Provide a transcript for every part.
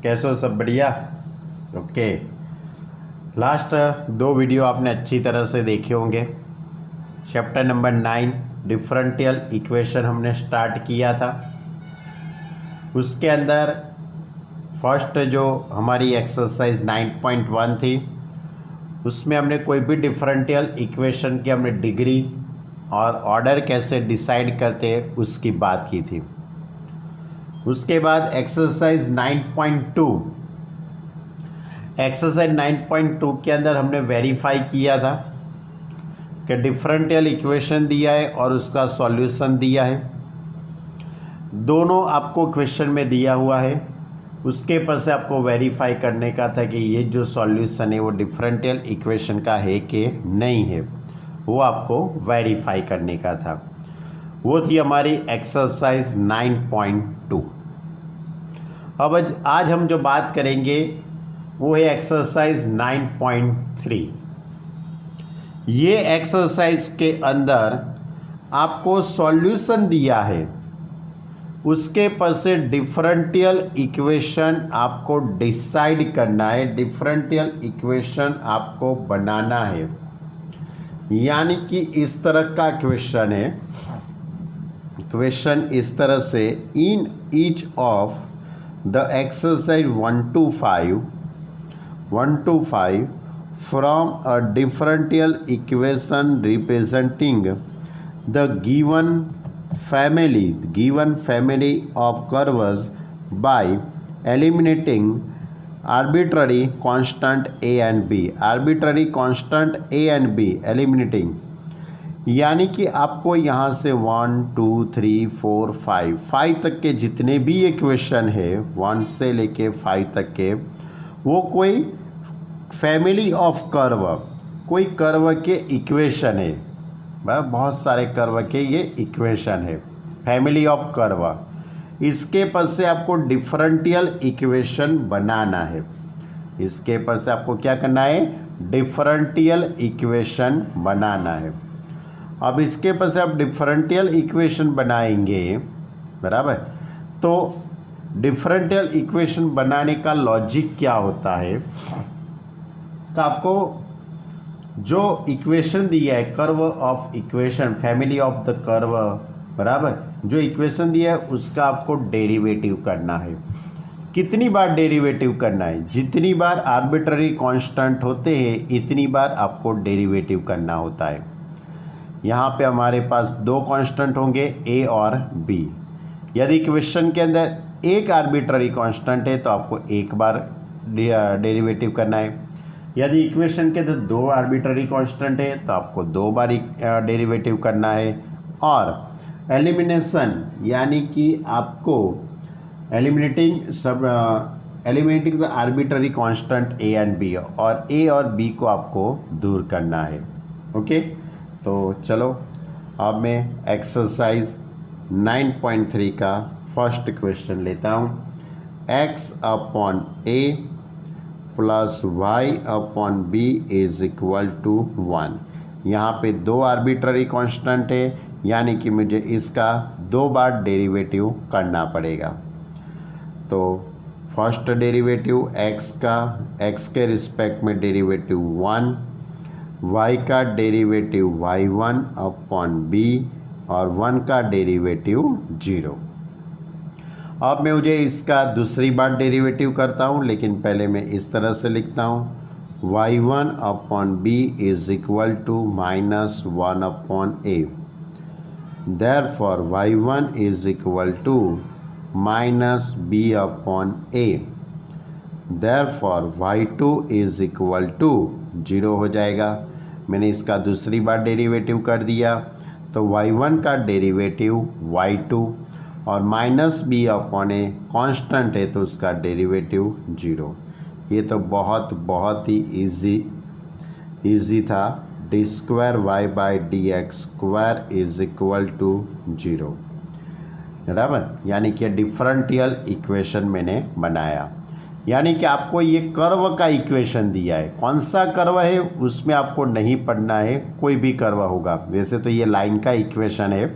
कैसे हो? सब बढ़िया। ओके, लास्ट 2 वीडियो आपने अच्छी तरह से देखे होंगे। चैप्टर नंबर 9 डिफरेंशियल इक्वेशन हमने स्टार्ट किया था। उसके अंदर फर्स्ट जो हमारी एक्सरसाइज 9.1 थी, उसमें हमने कोई भी डिफरेंशियल इक्वेशन की हमने डिग्री और ऑर्डर कैसे डिसाइड करते हैं उसकी बात की थी। उसके बाद एक्सरसाइज 9.2 के अंदर हमने वेरीफाई किया था कि डिफरेंशियल इक्वेशन दिया है और उसका सॉल्यूशन दिया है, दोनों आपको क्वेश्चन में दिया हुआ है। उसके पर से आपको वेरीफाई करने का था कि ये जो सॉल्यूशन है वो डिफरेंशियल इक्वेशन का है कि नहीं है, वो आपको वेरीफाई करने का था। वो थी हमारी एक्सरसाइज 9.2। अब आज हम जो बात करेंगे वो है एक्सरसाइज 9.3। ये एक्सरसाइज के अंदर आपको सॉल्यूशन दिया है, उसके पर से डिफरेंशियल इक्वेशन आपको डिसाइड करना है, डिफरेंशियल इक्वेशन आपको बनाना है। यानी कि इस तरह का क्वेश्चन है। क्वेश्चन इस तरह से, in each of the exercise 1 to 5 from a differential equation representing the given family of curves by eliminating arbitrary constant a and b, arbitrary constant a and b eliminating। यानी कि आपको यहाँ से 1 2 3 4 5 तक के जितने भी इक्वेशन है, 1 से लेके 5 तक के, वो कोई फैमिली ऑफ कर्व, कोई कर्व के इक्वेशन है। बहुत सारे कर्व के ये इक्वेशन है, फैमिली ऑफ कर्व। इसके पर से आपको डिफरेंशियल इक्वेशन बनाना है। इसके पर से आपको क्या करना है? डिफरेंशियल इक्वेशन बनाना है। अब इसके पर से आप डिफरेंशियल इक्वेशन बनाएंगे, बराबर। तो डिफरेंशियल इक्वेशन बनाने का लॉजिक क्या होता है? तो आपको जो इक्वेशन दिया है, curve of equation, family of the curve, बराबर, जो इक्वेशन दिया है उसका आपको डेरिवेटिव करना है। कितनी बार डेरिवेटिव करना है? जितनी बार आर्बिट्ररी कांस्टेंट होते हैं इतनी बार आपको डेरिवेटिव करना होता है। यहाँ पे हमारे पास 2 कांस्टेंट होंगे, ए और बी। यदि इक्वेशन के अंदर एक आर्बिट्ररी कांस्टेंट है तो आपको एक बार डेरिवेटिव करना है। यदि इक्वेशन के अंदर 2 आर्बिट्ररी कांस्टेंट है तो आपको 2 बार डेरिवेटिव करना है। और एलिमिनेशन, यानी कि आपको eliminating the arbitrary constant A and B, और ए और बी को आपको दूर करना है। ओके, तो चलो अब मैं एक्सरसाइज 9.3 का फर्स्ट क्वेश्चन लेता हूँ। x upon a plus y upon b is equal to 1। यहाँ पे 2 आर्बिट्ररी कांस्टेंट है, यानी कि मुझे इसका 2 बार डेरिवेटिव करना पड़ेगा। तो फर्स्ट डेरिवेटिव x के रिस्पेक्ट में डेरिवेटिव 1, y का डेरिवेटिव y1 अपॉन b और 1 का डेरिवेटिव 0। अब मैं मुझे इसका दूसरी बार डेरिवेटिव करता हूँ, लेकिन पहले मैं इस तरह से लिखता हूँ, y1 upon b is equal to -1 upon a। Therefore y1 is equal to -b upon a। Therefore y2 is equal to 0 हो जाएगा। मैंने इसका दूसरी बार डेरिवेटिव कर दिया, तो y1 का डेरिवेटिव y2 और -b अपॉन ए कांस्टेंट है तो उसका डेरिवेटिव 0। ये तो बहुत ही इजी था। D square Y by D x square is equal to 0, बराबर। यानी कि डिफरेंशियल इक्वेशन मैंने बनाया। यानी कि आपको ये कर्व का इक्वेशन दिया है, कौन सा कर्व है उसमें आपको नहीं पढ़ना है, कोई भी कर्व होगा। वैसे तो ये लाइन का इक्वेशन है,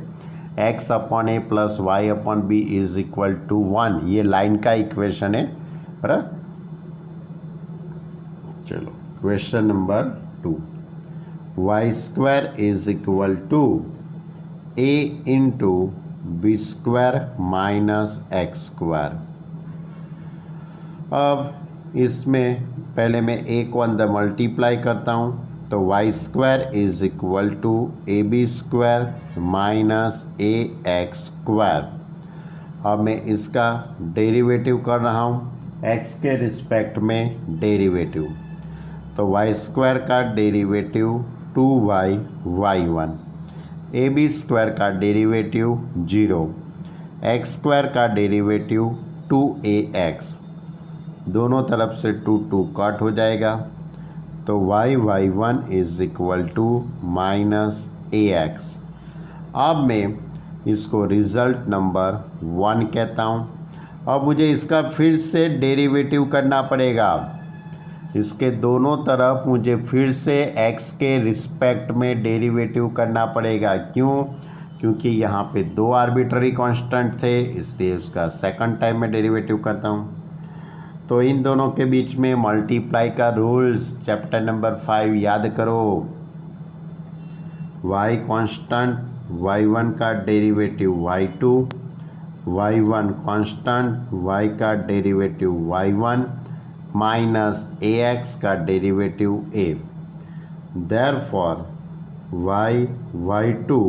x upon A plus Y upon B is equal to 1, ये लाइन का इक्वेशन है, बराबर। चलो question number 2, Y square is equal to A into B square minus x square. अब इसमें पहले मैं ए को अंदर मल्टीप्लाई करता हूँ, तो Y square is equal to A B square minus A X square. अब मैं इसका डेरिवेटिव कर रहा हूँ एक्स के रिस्पेक्ट में डेरिवेटिव, तो वाई स्क्वायर का derivative 2y y1, A B square का डेरिवेटिव 0, एक्स स्क्वायर का डेरिवेटिव 2ax, दोनों तरफ से 2 कट हो जाएगा, तो y1 is equal to minus ax। अब मैं इसको रिज़ल्ट नंबर 1 कहता हूँ। अब मुझे इसका फिर से डेरिवेटिव करना पड़ेगा, इसके दोनों तरफ मुझे फिर से x के रिस्पेक्ट में डेरिवेटिव करना पड़ेगा। क्यों? क्योंकि यहाँ पे 2 आर्बिट्ररी कांस्टेंट थे, इसलिए उसका सेकंड टाइम में डेरिवेटिव करता हूँ। तो इन दोनों के बीच में मल्टीप्लाई का रूल्स चैप्टर नंबर 5 याद करो। y कांस्टेंट y1 का derivative y2, y1 constant y का डेरिवेटिव y1 माइनस ax का derivative a। Therefore y2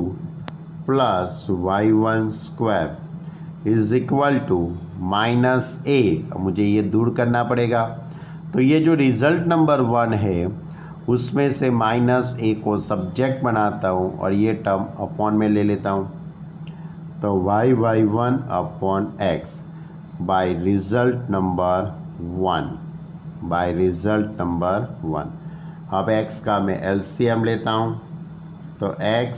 plus y1 square is equal to minus a। मुझे ये दूर करना पड़ेगा, तो ये जो रिज़ल्ट नंबर 1 है उसमें से माइनस a को सब्जेक्ट बनाता हूँ और ये टर्म अपॉन में ले लेता हूँ, तो y1 upon x by result number 1, by result number 1। अब x का मैं एलसीएम लेता हूँ, तो x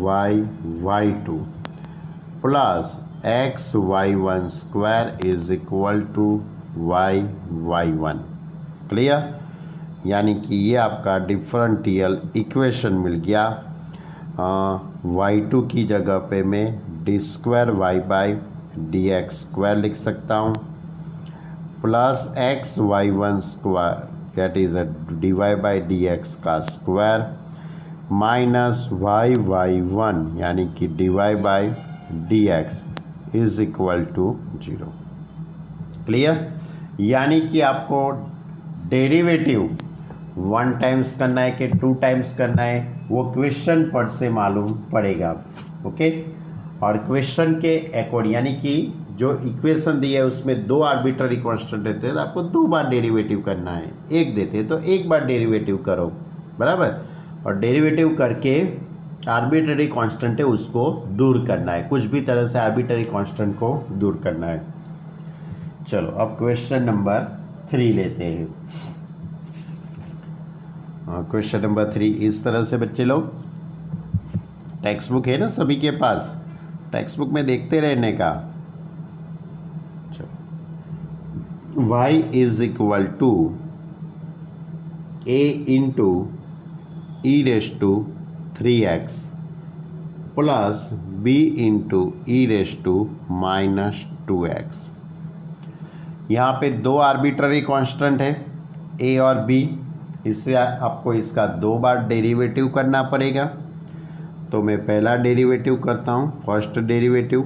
y2 plus X y1 square is equal to y1। Clear? यानी कि ये आपका डिफरेंशियल इक्वेशन मिल गया। y2 की जगह पे मैं D square Y by D x square लिख सकता हूँ, plus X y1 square that is D Y by D x का स्क्वायर माइनस y1 यानी कि D Y by D x is equal to 0। Clear? यानी कि आपको डेरिवेटिव 1 टाइम्स करना है कि 2 टाइम्स करना है वो क्वेश्चन पर से मालूम पड़ेगा। ओके, और क्वेश्चन के अकॉर्डिंग यानी कि जो इक्वेशन दी है उसमें 2 आर्बिट्ररी कांस्टेंट रहते हैं, तो आपको 2 बार डेरिवेटिव करना है। एक देते हैं तो एक बार डेरिवेटिव करो, बराबर, और डेरिवेटिव करके आर्बिट्ररी कांस्टेंट है उसको दूर करना है, कुछ भी तरह से आर्बिट्ररी कांस्टेंट को दूर करना है। चलो अब क्वेश्चन नंबर 3 लेते हैं। क्वेश्चन नंबर 3 इस तरह से बच्चे लोग, टेक्स्ट बुक है ना सभी के पास, टेक्स्ट बुक में देखते रहने का। y is equal to a into E raise to 3x plus b into E raise to minus 2x। यहाँ पे 2 आर्बिट्ररी कांस्टेंट है a और b, इसलिए आपको इसका 2 बार डेरिवेटिव करना पड़ेगा। तो मैं पहला डेरिवेटिव करता हूँ, first derivative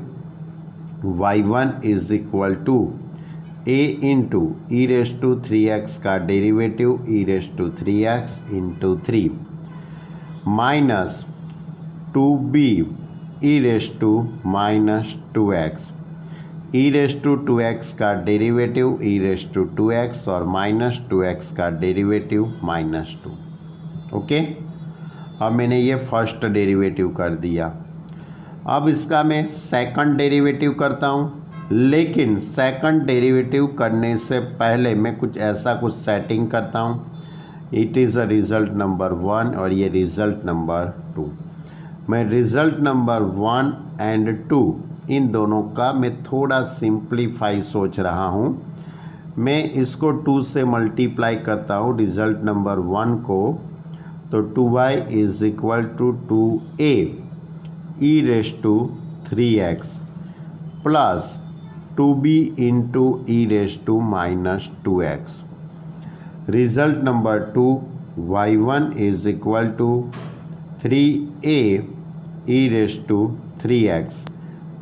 y1 is equal to a into E raise to 3x का derivative E raise to 3x into 3 minus 2b E raise to minus 2x, E raise to 2x का derivative E raise to 2x और minus 2x का derivative minus 2। Okay, अब मैंने ये first derivative कर दिया। अब इसका मैं सेकंड डेरिवेटिव करता हूँ, लेकिन सेकंड डेरिवेटिव करने से पहले मैं कुछ ऐसा कुछ सेटिंग करता हूँ। It is a result number 1 और ये रिज़ल्ट नंबर 2। मैं रिज़ल्ट नंबर 1 एंड 2 इन दोनों का मैं थोड़ा सिंप्लीफाई सोच रहा हूँ। मैं इसको 2 से मल्टीप्लाई करता हूँ रिज़ल्ट नंबर 1 को, तो 2y is equal to 2a E raise to 3x plus 2b into E raise to minus 2x। Result number 2, y1 is equal to 3a E raise to 3x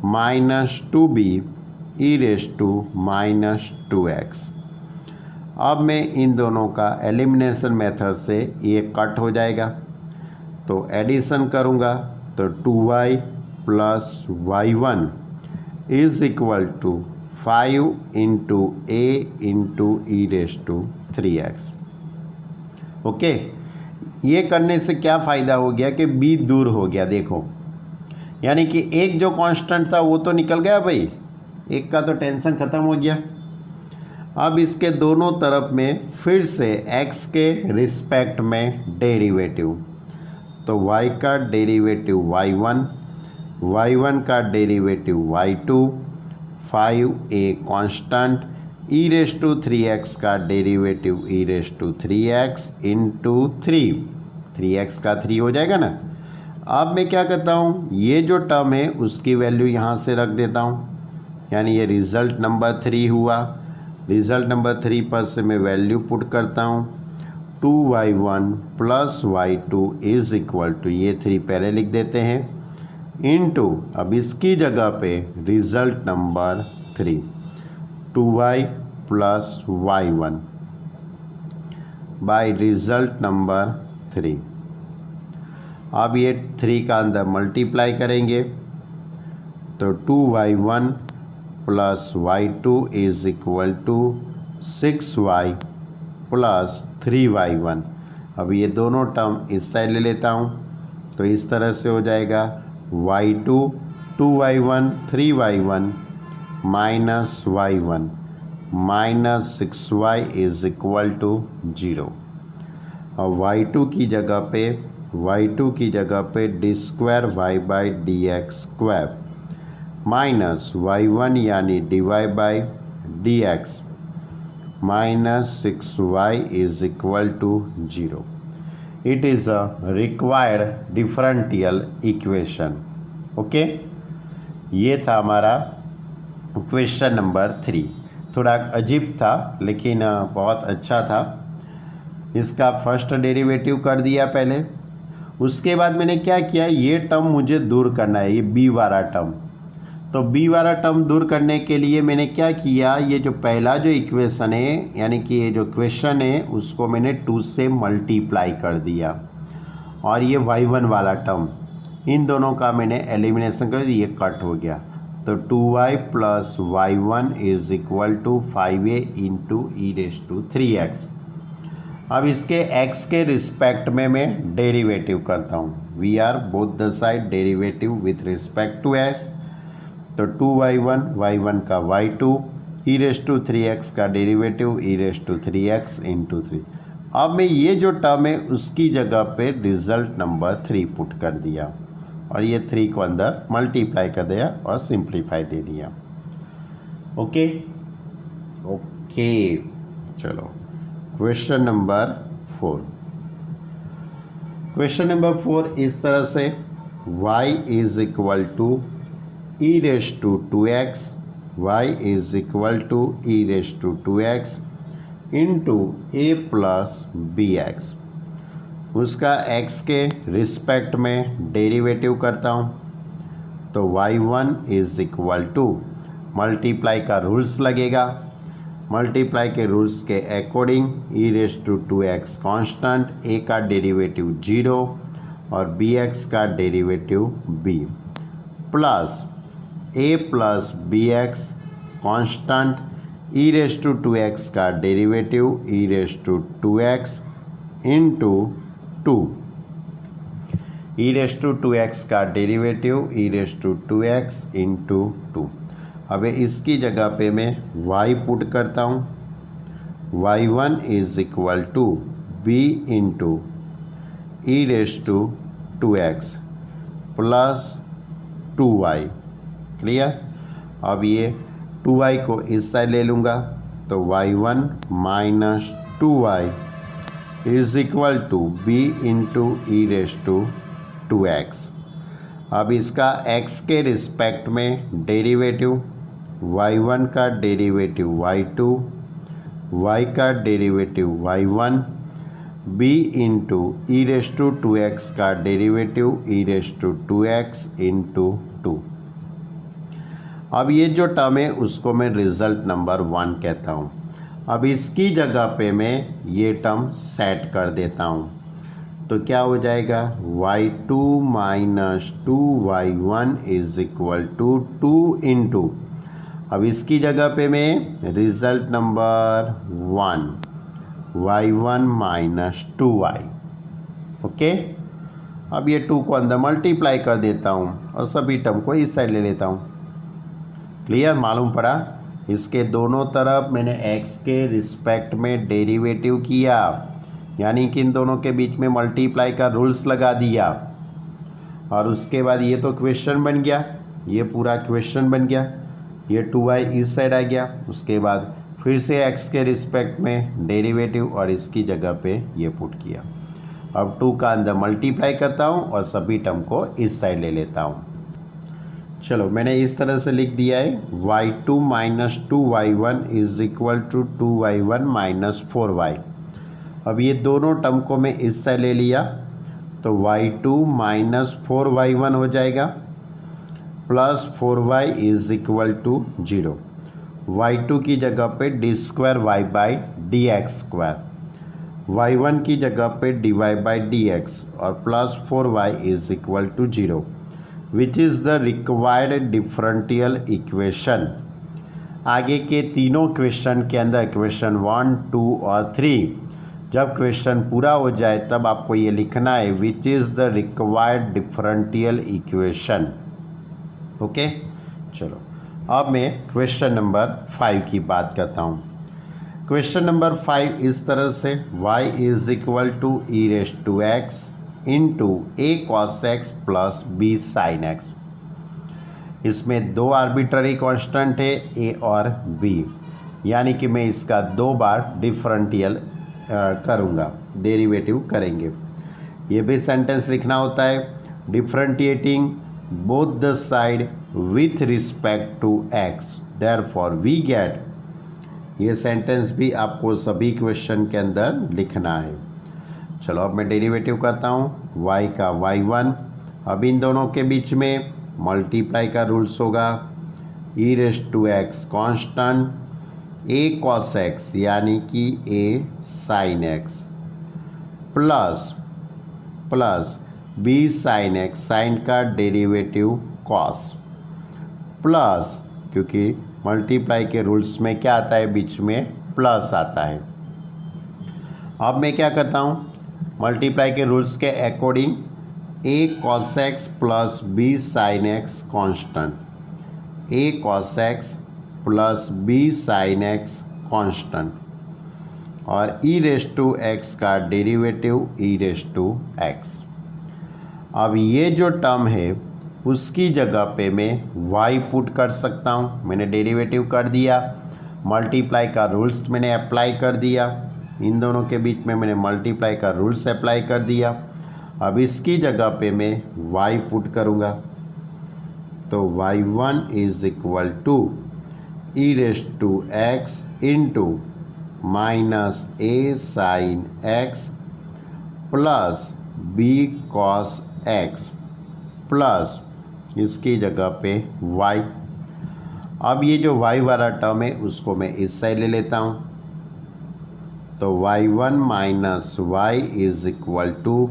minus 2b E raise to minus 2x। अब मैं इन दोनों का elimination method से ये cut हो जाएगा, तो addition करूँगा तो 2y plus y1 is equal to 5 into A into E raise to 3x। Okay, ये करने से क्या फ़ायदा हो गया कि b दूर हो गया, देखो, यानी कि एक जो कांस्टेंट था वो तो निकल गया भाई, एक का तो टेंशन ख़त्म हो गया। अब इसके दोनों तरफ में फिर से x के रिस्पेक्ट में डेरिवेटिव, तो y का डेरिवेटिव y1, y1 का derivative y2, 5a constant, E raise to 3x का derivative E raise to 3x into 3x का 3 हो जाएगा ना। अब मैं क्या करता हूँ, ये जो टर्म है उसकी वैल्यू यहाँ से रख देता हूँ, यानी ये रिज़ल्ट नंबर 3 हुआ। रिज़ल्ट नंबर 3 पर से मैं वैल्यू पुट करता हूँ, 2y1 plus y2 is equal to, ये 3 पहले लिख देते हैं, इनटू, अब इसकी जगह पे result number 3, 2y plus y1 by result number 3। अब ये 3 का अंदर मल्टीप्लाई करेंगे तो 2y1 plus y2 is equal to 6y plus 3y1। अब ये दोनों टर्म इस साइड ले लेता हूँ, तो इस तरह से हो जाएगा y2 2y1 3y1 minus y1 minus 6y is equal to 0। और y2 की जगह पे D square Y by D x square minus y1 यानी dy by D X minus 6y is equal to 0। It is a required differential equation. Okay, ये था हमारा question number 3। थोड़ा अजीब था लेकिन बहुत अच्छा था। इसका फर्स्ट डेरिवेटिव कर दिया पहले, उसके बाद मैंने क्या किया, ये टर्म मुझे दूर करना है, ये b वाला टर्म। तो b वाला टर्म दूर करने के लिए मैंने क्या किया, ये जो पहला जो इक्वेशन है यानी कि ये जो क्वेश्चन है उसको मैंने 2 से मल्टीप्लाई कर दिया, और ये y1 वाला टर्म, इन दोनों का मैंने एलिमिनेशन कर दिया, ये कट हो गया। तो 2y plus y1 is equal to 5a into E raise to 3x। अब इसके x के रिस्पेक्ट में मैं डेरिवेटिव करता हूँ, we are both the side derivative with respect to s। तो 2y1 y1 का y2 E raise to 3x का derivative E raise to 3x into 3। अब मैं ये जो टर्म है उसकी जगह पे रिजल्ट नंबर 3 पुट कर दिया, और ये 3 को अंदर मल्टीप्लाई कर दिया और सिंप्लीफाई दे दिया। ओके, चलो क्वेश्चन नंबर 4। क्वेश्चन नंबर 4 इस तरह से, y is equal to E raise to 2x, y is equal to E raise to 2x into A plus B X. उसका x के रिस्पेक्ट में डेरिवेटिव करता हूँ, तो y1 is equal to, multiply का रूल्स लगेगा, मल्टीप्लाई के rules के according E raise to 2x constant, a का डेरिवेटिव 0 और bx का derivative b, plus a plus bx constant, E raise to 2x का derivative E raise to 2x into 2, E raise to 2x का derivative E raise to 2x into 2। अब इसकी जगह पे मैं y पुट करता हूँ, y1 is equal to b into E raise to 2x plus 2y। Clear. अब ये 2y को इस साइड ले लूँगा, तो y1 minus 2y is equal to b into E raise to 2x। अब इसका x के रिस्पेक्ट में डेरिवेटिव, y1 का डेरिवेटिव y2, y का derivative y1, b into E raise to 2x का derivative E raise to 2x into 2। अब ये जो टर्म है उसको मैं रिजल्ट नंबर 1 कहता हूँ। अब इसकी जगह पे मैं ये टर्म सेट कर देता हूँ, तो क्या हो जाएगा y2 minus 2y1 is equal to 2 into, अब इसकी जगह पे मैं result number 1 y1 minus 2y। Okay, अब ये 2 को अंदर मल्टीप्लाई कर देता हूँ और सभी टर्म को इस साइड ले लेता हूँ। क्लियर, मालूम पड़ा। इसके दोनों तरफ मैंने x के रिस्पेक्ट में डेरिवेटिव किया, यानी कि इन दोनों के बीच में मल्टीप्लाई का रूल्स लगा दिया, और उसके बाद ये तो क्वेश्चन बन गया, ये पूरा क्वेश्चन बन गया। ये 2y इस साइड आ गया, उसके बाद फिर से x के रिस्पेक्ट में डेरिवेटिव और इसकी जगह पे ये पुट किया। अब 2 का अंदर मल्टीप्लाई करता हूँ और सभी टर्म को इस साइड ले लेता हूँ। चलो, मैंने इस तरह से लिख दिया है y2 minus 2y1 is equal to 2y1 minus 4y। अब ये दोनों टर्म को मैं इस साइड ले लिया, तो y2 माइनस 4y1 हो जाएगा plus 4y is equal to 0। y2 की जगह पे D square Y by D x square, y1 की जगह पे d Y by D x और plus 4y is equal to 0, which is the required differential equation. आगे के तीनों क्वेश्चन के अंदर क्वेश्चन 1, 2 और 3, जब क्वेश्चन पूरा हो जाए तब आपको ये लिखना है विच is the required differential equation. Okay, चलो अब मैं क्वेश्चन नंबर 5 की बात करता हूँ। क्वेश्चन नंबर 5 इस तरह से y is equal to E raise to x into a cos x plus b sine x. इसमें दो आर्बिट्ररी कांस्टेंट है a और b, यानी कि मैं इसका 2 बार डिफरेंशियल करूँगा, डेरिवेटिव करेंगे। ये भी सेंटेंस लिखना होता है, differentiating both the side with respect to x, therefore we get. ये सेंटेंस भी आपको सभी क्वेश्चन के अंदर लिखना है। चलो, अब मैं डेरिवेटिव करता हूँ y का y1। अब इन दोनों के बीच में मल्टीप्लाई का रूल्स होगा, e raise to x constant a cos x यानी कि a sine x plus plus b sine x, sine का डेरिवेटिव कॉस, प्लस क्योंकि मल्टीप्लाई के रूल्स में क्या आता है, बीच में प्लस आता है। अब मैं क्या करता हूँ, मल्टीप्लाई के रूल्स के according a cos x plus b sine x constant, a cos x plus b sine x constant, और ई रेस टू एक्स का derivative E raise to x. अब ये जो टर्म है उसकी जगह पे मैं y पुट कर सकता हूँ। मैंने डेरिवेटिव कर दिया, मल्टीप्लाई का रूल्स मैंने अप्लाई कर दिया, इन दोनों के बीच में मैंने मल्टीप्लाई का रूल्स अप्लाई कर दिया। अब इसकी जगह पे मैं y पुट करूँगा, तो y1 is equal to E raise to x into minus a sine x plus b cos x plus इसकी जगह पे y। अब ये जो y वाला टर्म है उसको मैं इस साइड ले लेता हूँ, तो y1 minus y is equal to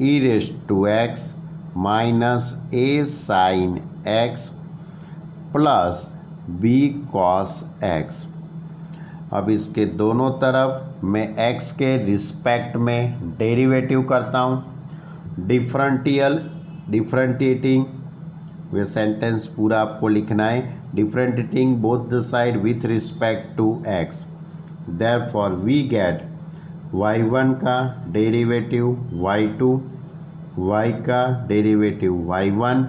E raise to x minus a sine x plus b cos x. अब इसके दोनों तरफ मैं x के रिस्पेक्ट में डेरिवेटिव करता हूँ, डिफरेंशिएटिंग, वे सेंटेंस पूरा आपको लिखना है, differentiating both the side with respect to x, therefore we get y1 का डेरिवेटिव y2, y का डेरिवेटिव y1,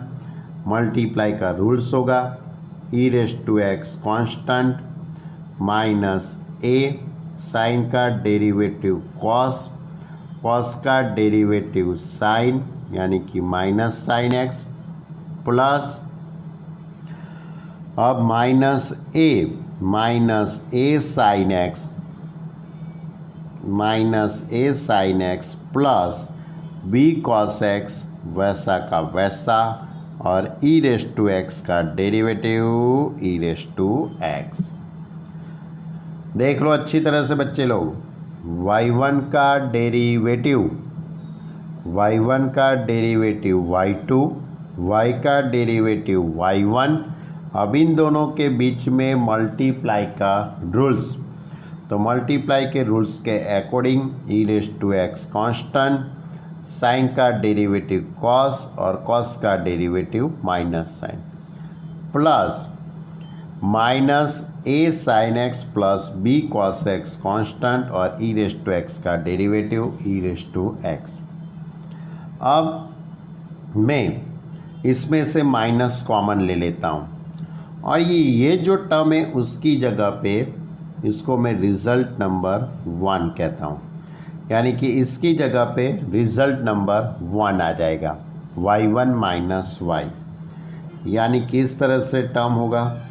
मल्टीप्लाई का रूल्स होगा, e raise to x constant minus a, sine का डेरिवेटिव कॉस, कॉस का डेरिवेटिव साइन यानी कि minus sine x, plus अब minus a sine x plus b cos x वैसा का वैसा और ई रेस टू एक्स का derivative E raise to x. देख लो अच्छी तरह से बच्चे लोग, y1 का डेरिवेटिव y2, y का डेरिवेटिव y1। अब इन दोनों के बीच में मल्टीप्लाई का रूल्स, तो मल्टीप्लाई के रूल्स के according E raise to x constant, sine का डेरिवेटिव कॉस और कॉस का derivative minus sine, plus minus a sine x plus b cos x constant और ई रेस टू एक्स का derivative E raise to x. अब मैं इसमें से minus common ले लेता हूँ और ये जो टर्म है उसकी जगह पे इसको मैं रिज़ल्ट नंबर 1 कहता हूँ, यानी कि इसकी जगह पे रिज़ल्ट नंबर 1 आ जाएगा y1 माइनस y, यानी कि इस तरह से टर्म होगा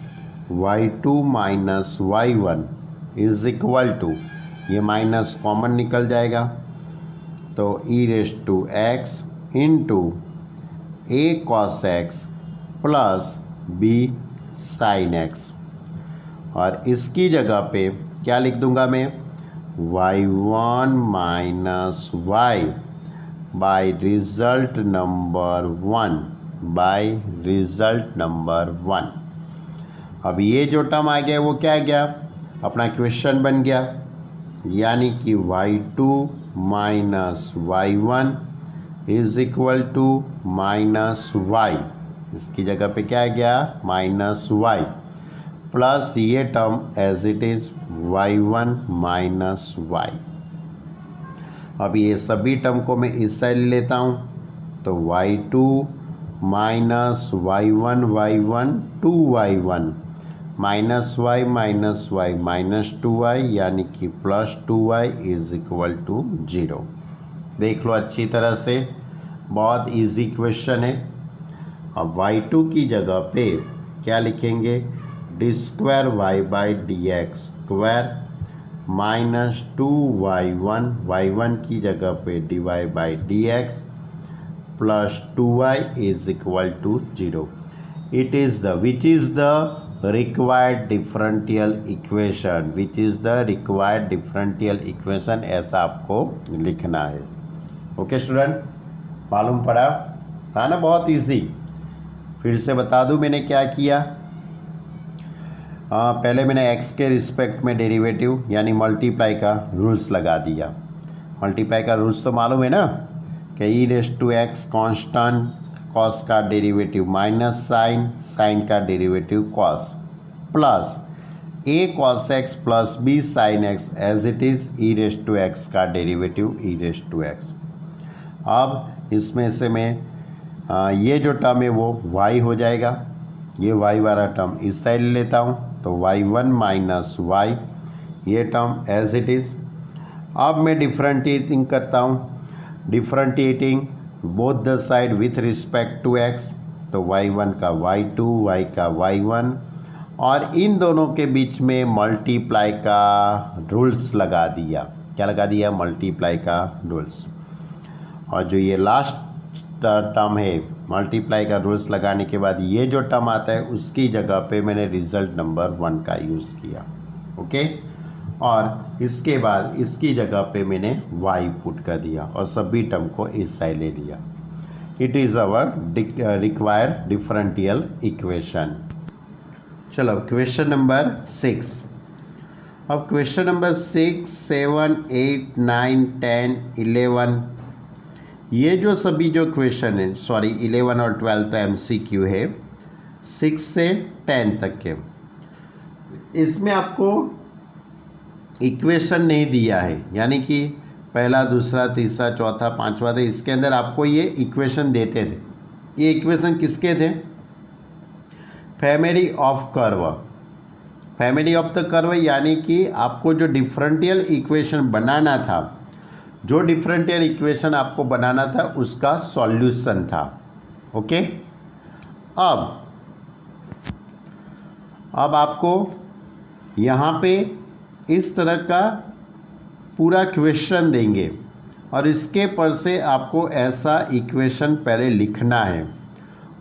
y2 minus y1 is equal to, ये माइनस कॉमन निकल जाएगा तो e raise to x into a cos x plus b sine x, और इसकी जगह पे क्या लिख दूंगा मैं y1 minus y by result number 1। अब ये जो टर्म आ गया वो क्या आ गया, अपना क्वेश्चन बन गया, यानी कि y2 minus y1 is equal to minus y, इसकी जगह पे क्या आ गया माइनस y, प्लस ये term as it is y1 minus y। अब ये सभी टर्म को मैं इस साइड लेता हूँ तो y2 minus y1 2y1 minus y minus 2y यानी कि plus 2y is equal to 0। देख लो अच्छी तरह से, बहुत इजी क्वेश्चन है। अब y2 की जगह पे क्या लिखेंगे, d square Y by D x square minus 2y1 की जगह पे d Y by D x plus 2y is equal to 0। It is the which is the required differential equation, ऐसा आपको लिखना है। ओके स्टूडेंट, मालूम पड़ा था ना, बहुत इजी। फिर से बता दूं मैंने क्या किया। पहले मैंने x के रिस्पेक्ट में डेरिवेटिव यानी मल्टीप्लाई का रूल्स लगा दिया। मल्टीप्लाई का रूल्स तो मालूम है ना कि e raise to x constant, cos का डेरिवेटिव माइनस साइन का derivative cos, plus a cos x plus b sine x as it is e raise to x का derivative E raise to x. अब इसमें से मैं ये जो term है वो y हो जाएगा, ये y वाला टर्म इस साइड ले लेता हूँ तो y1 माइनस y, ये टर्म एज इट इज़। अब मैं डिफरेंटिएटिंग करता हूँ, differentiating both the side with respect to x, तो y1 का y2, y का y1, और इन दोनों के बीच में मल्टीप्लाई का रूल्स लगा दिया। क्या लगा दिया, मल्टीप्लाई का रूल्स। और जो ये लास्ट टर्म है, मल्टीप्लाई का रूल्स लगाने के बाद ये जो टर्म आता है उसकी जगह पे मैंने रिज़ल्ट नंबर 1 का यूज़ किया। ओके, और इसके बाद इसकी जगह पे मैंने y पुट कर दिया और सभी टर्म को इस साइड ले लिया। It is our required differential equation. चलो क्वेश्चन नंबर 6। अब क्वेश्चन नंबर 6, 7, 8, 9, 10, 11, ये जो सभी जो क्वेश्चन है, सॉरी 11 और 12 तो MCQ है, 6 से 10 तक के, इसमें आपको इक्वेशन नहीं दिया है, यानी कि पहला, दूसरा, तीसरा, चौथा, पांचवा थे, इसके अंदर आपको ये इक्वेशन देते थे। ये इक्वेशन किसके थे, family of curve, family of the curve, यानी कि आपको जो डिफरेंशियल इक्वेशन बनाना था, जो डिफरेंशियल इक्वेशन आपको बनाना था उसका सॉल्यूशन था। ओके, अब अब आपको यहाँ पे इस तरह का पूरा क्वेश्चन देंगे और इसके पर से आपको ऐसा इक्वेशन पहले लिखना है,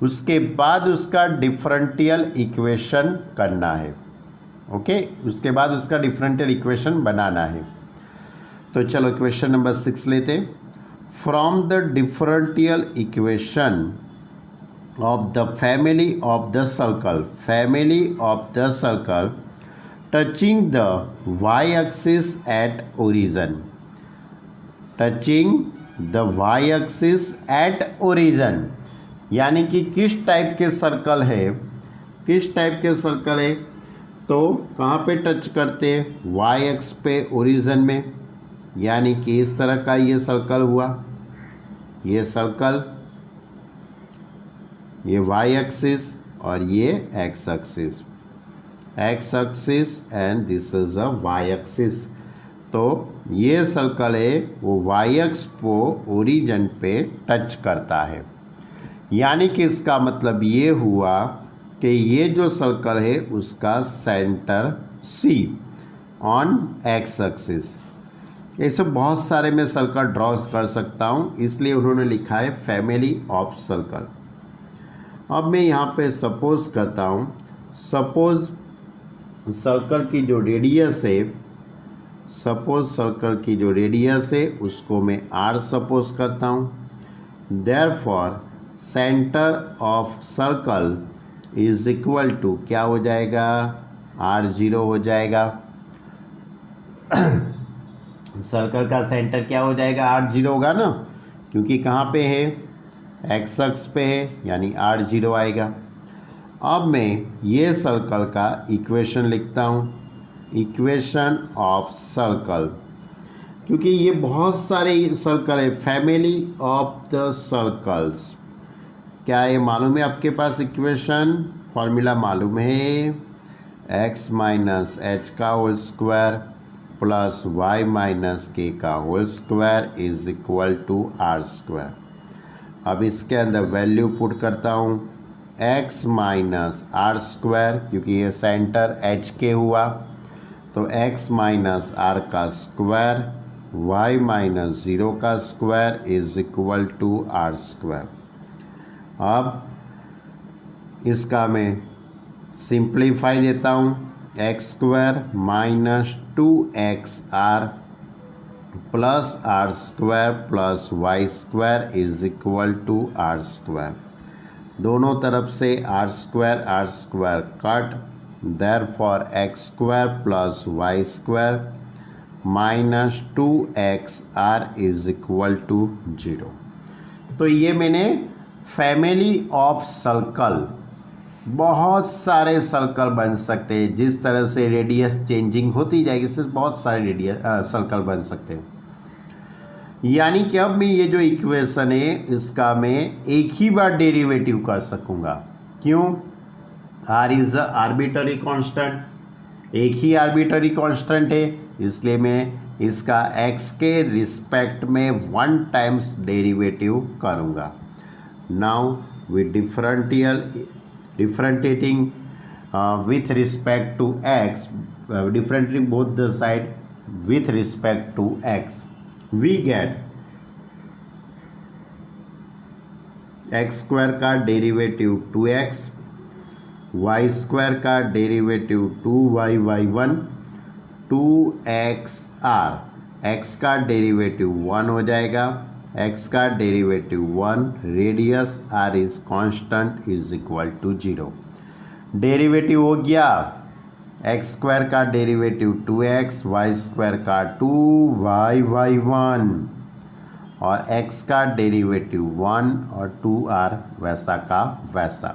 उसके बाद उसका डिफरेंशियल इक्वेशन करना है। ओके, उसके बाद उसका डिफरेंशियल इक्वेशन बनाना है। तो चलो क्वेश्चन नंबर 6 लेते। From the differential equation of the family of the circle touching the y axis at origin, यानी कि किस टाइप के सर्कल है, तो कहाँ पे टच करते हैं, वाई एक्स पे ओरिजिन में, यानी कि इस तरह का ये सर्कल हुआ, ये सर्कल, ये वाई एक्सिस और ये x axis and this is a y axis. तो ये सर्कल है वो वाई एक्स को ओरिजिन पे टच करता है, यानी कि इसका मतलब ये हुआ कि ये जो सर्कल है उसका centre C on x axis. ऐसे बहुत सारे मैं सर्कल ड्रॉ कर सकता हूँ, इसलिए उन्होंने लिखा है फैमिली ऑफ सर्कल। अब मैं यहाँ पे सपोज करता हूँ, सपोज सर्कल की जो रेडियस है उसको मैं आर सपोज करता हूँ। Therefore centre of circle is equal to क्या हो जाएगा, R0 हो जाएगा। सर्कल का सेंटर क्या हो जाएगा, R0 होगा ना, क्योंकि कहाँ पे है, एक्स एक्स पे है, यानी R0 आएगा। अब मैं ये सर्कल का इक्वेशन लिखता हूँ, इक्वेशन ऑफ सर्कल, क्योंकि ये बहुत सारे सर्कल है, फैमिली ऑफ द सर्कल्स। क्या ये मालूम है आपके पास, इक्वेशन फॉर्मूला मालूम है, x माइनस एच का whole square plus y minus k का whole square is equal to r square. अब इसके अंदर वैल्यू पुट करता हूँ, x माइनस आर स्क्वायर, क्योंकि ये सेंटर h के हुआ, तो x माइनस आर का स्क्वायर y माइनस 0 का square is equal to r square. अब इसका मैं सिंप्लीफाई देता हूँ, x square minus 2xr plus r square plus y square is equal to r square. दोनों तरफ से r square cut, therefore x square plus y square minus 2xr is equal to 0। तो ये मैंने फैमिली ऑफ सर्कल, बहुत सारे circle बन सकते हैं, जिस तरह से रेडियस चेंजिंग होती जाएगी इससे बहुत सारे सर्कल बन सकते हैं। यानी कि अब मैं ये जो इक्वेशन है इसका मैं एक ही बार डेरिवेटिव कर सकूंगा। क्यों, r is a arbitrary constant, एक ही आर्बिट्ररी कांस्टेंट है, इसलिए मैं इसका x के रिस्पेक्ट में 1 टाइम्स डेरिवेटिव करूंगा। Now with differentiating with respect to x, differentiating both the side with respect to x, we get x square का डेरिवेटिव 2x, y स्क्वायर का डेरिवेटिव 2y/1, 2xr, x का derivative 1 हो जाएगा, x का derivative 1, radius r is constant is equal to 0। Derivative हो गया, x square का derivative 2x, y square का 2y/1 और x का डेरिवेटिव 1 और 2r वैसा का वैसा।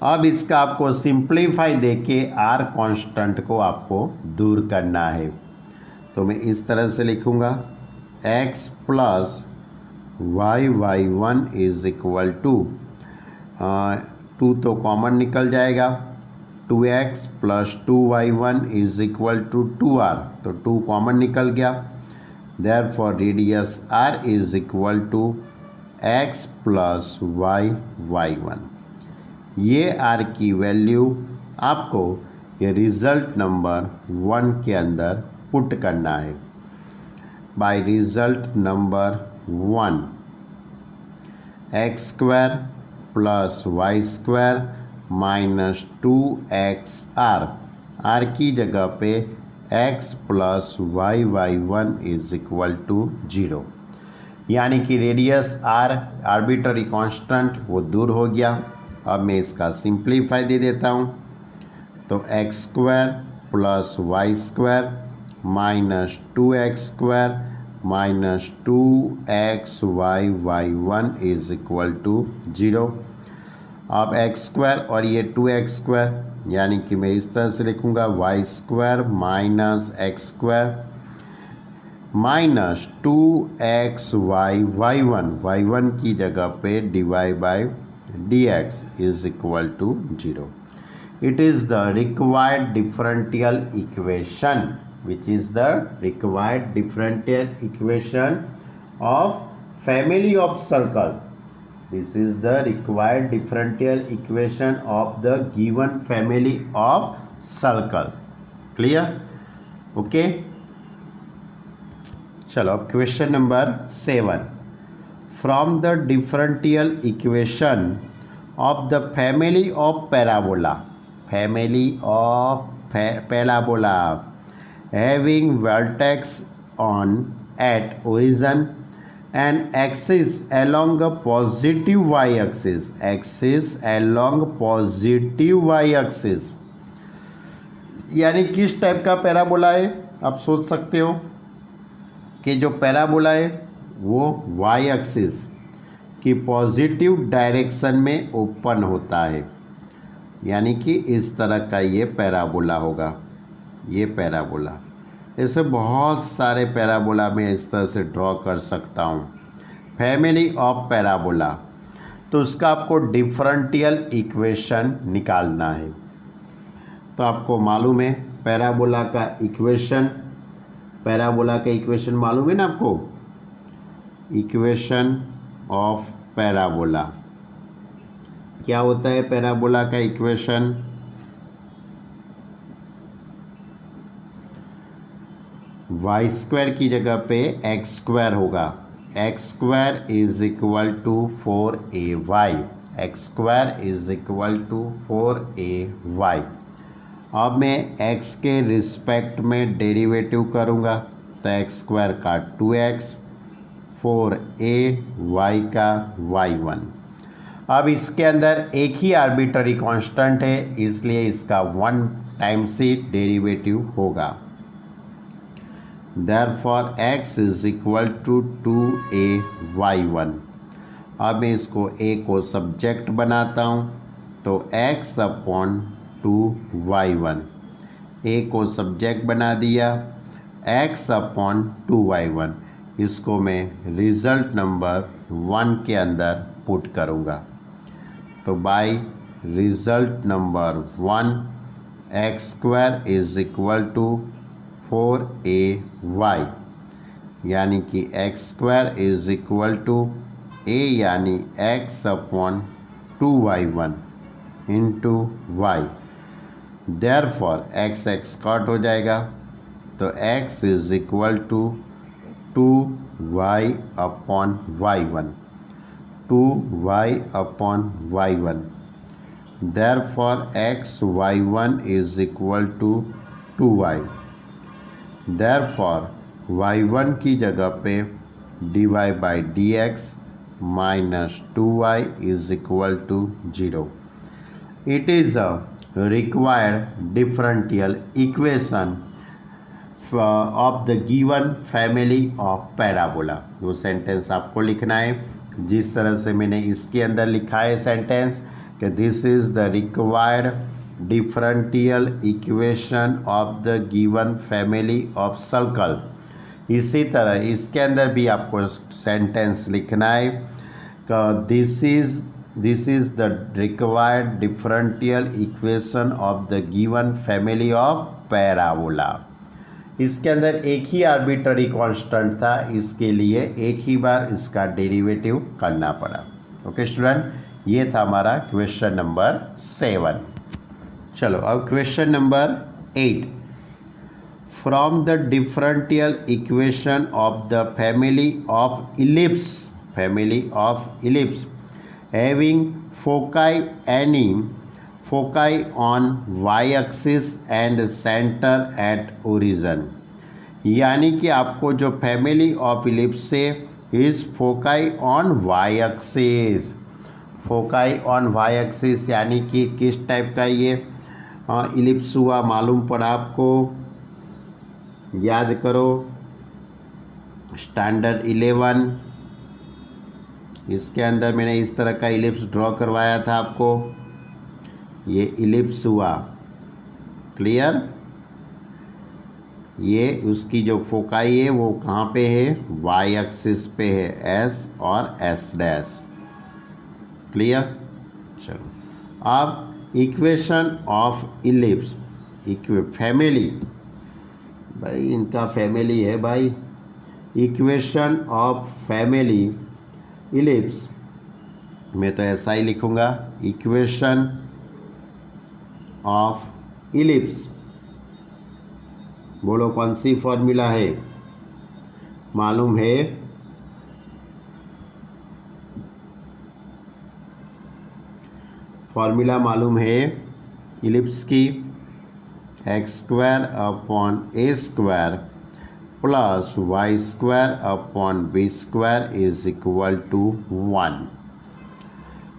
अब इसका आपको सिंप्लीफाई देके r कांस्टेंट को आपको दूर करना है, तो मैं इस तरह से लिखूंगा, x plus y/1 is equal to 2 तो कॉमन निकल जाएगा, 2x plus 2y/1 is equal to 2r, तो 2 कॉमन निकल गया, therefore radius r is equal to x plus y/1। ये आर की वैल्यू आपको ये रिज़ल्ट नंबर 1 के अंदर पुट करना है। By result number 1 x square plus y square minus 2 r की जगह पे x plus y1 is equal to 0, यानी कि रेडियस r आर्बिट्ररी कांस्टेंट वो दूर हो गया। अब मैं इसका सिंप्लीफाई दे देता हूँ, तो x square plus y square minus 2x square minus 2xy1 is equal to 0। अब एक्स स्क्वायर और ये 2x स्क्वायर, यानी कि मैं इस तरह से लिखूँगा y square minus x square minus 2xy1 की जगह पे dy/dx is equal to 0। It is the required differential equation, which is the required differential equation of family of circle. This is the required differential equation of the given family of circle. Clear? Okay. चलो अब question number 7. From the differential equation of the family of parabola having vertex on at origin and axis along a positive y-axis, यानी किस type का parabola है आप सोच सकते हो कि जो पैराबोला है वो y एक्सिस की पॉजिटिव डायरेक्शन में ओपन होता है, यानी कि इस तरह का ये पैराबोला होगा। ये पैराबोला, ऐसे बहुत सारे पैराबोला मैं इस तरह से ड्रॉ कर सकता हूँ। फैमिली ऑफ पैराबोला, तो उसका आपको डिफरेंशियल इक्वेशन निकालना है। तो आपको मालूम है पैराबोला का इक्वेशन मालूम है ना आपको, इक्वेशन ऑफ पैराबोला क्या होता है? पैराबोला का इक्वेशन वाई स्क्वायर की जगह पे एक्स स्क्वायर होगा। X square is equal to 4ay, x square is equal to 4ay। अब मैं x के रिस्पेक्ट में डेरिवेटिव करूँगा, तो एक्स स्क्वायर का 2x, 4a, y का y1। अब इसके अंदर एक ही आर्बिट्ररी कांस्टेंट है, इसलिए इसका 1 टाइम्स ही डेरिवेटिव होगा। Therefore x is equal to 2ay1। अब मैं इसको a को सब्जेक्ट बनाता हूँ, तो x अपॉन 2y1, a को सब्जेक्ट बना दिया, x अपॉन 2y1, इसको मैं रिज़ल्ट नंबर 1 के अंदर पुट करूँगा। तो by result number 1 x square is equal to 4ay, यानी कि x square is equal to a यानी x upon 2y1 into y। Therefore x cut हो जाएगा, तो x is equal to 2y upon y1, 2y upon y1। Therefore xy1 is equal to 2y। Therefore y1 की जगह पे dy/dx minus 2y is equal to 0। It is a required differential equation of the given family of parabola। वो sentence आपको लिखना है जिस तरह से मैंने इसके अंदर लिखा है सेंटेंस कि this is the required differential equation of the given family of circle. इसी तरह इसके अंदर भी आपको सेंटेंस लिखना है कि this is the required differential equation of the given family of parabola. इसके अंदर एक ही आर्बिट्ररी कांस्टेंट था, इसके लिए एक ही बार इसका डेरिवेटिव करना पड़ा। ओके स्टूडेंट, ये था हमारा क्वेश्चन नंबर 7। चलो अब question number 8। From the differential equation of the family of ellipse having foci on y axis and centre at origin, यानी कि आपको जो फैमिली ऑफ इलिप्स से is foci on y axis, foci on y axis यानी कि किस type का ये इलिप्स हुआ मालूम पड़ा आपको, याद करो स्टैंडर्ड 11 इसके अंदर मैंने इस तरह का इलिप्स ड्रॉ करवाया था आपको, ये इलिप्स हुआ, क्लियर। ये उसकी जो फोकाई है वो कहाँ पे है, वाई एक्सिस पे है, एस और एस डैश, क्लियर। चलो अब इक्वेशन ऑफ इलिप्स फैमिली, भाई इनका फैमिली है भाई, इक्वेशन ऑफ फैमिली इलिप्स, मैं तो ऐसा ही लिखूंगा, इक्वेशन ऑफ इलिप्स, बोलो कौन सी फॉर्मूला है, मालूम है, फॉर्मूला मालूम है इलिप्स की, x square upon a square plus y square upon b square is equal to 1,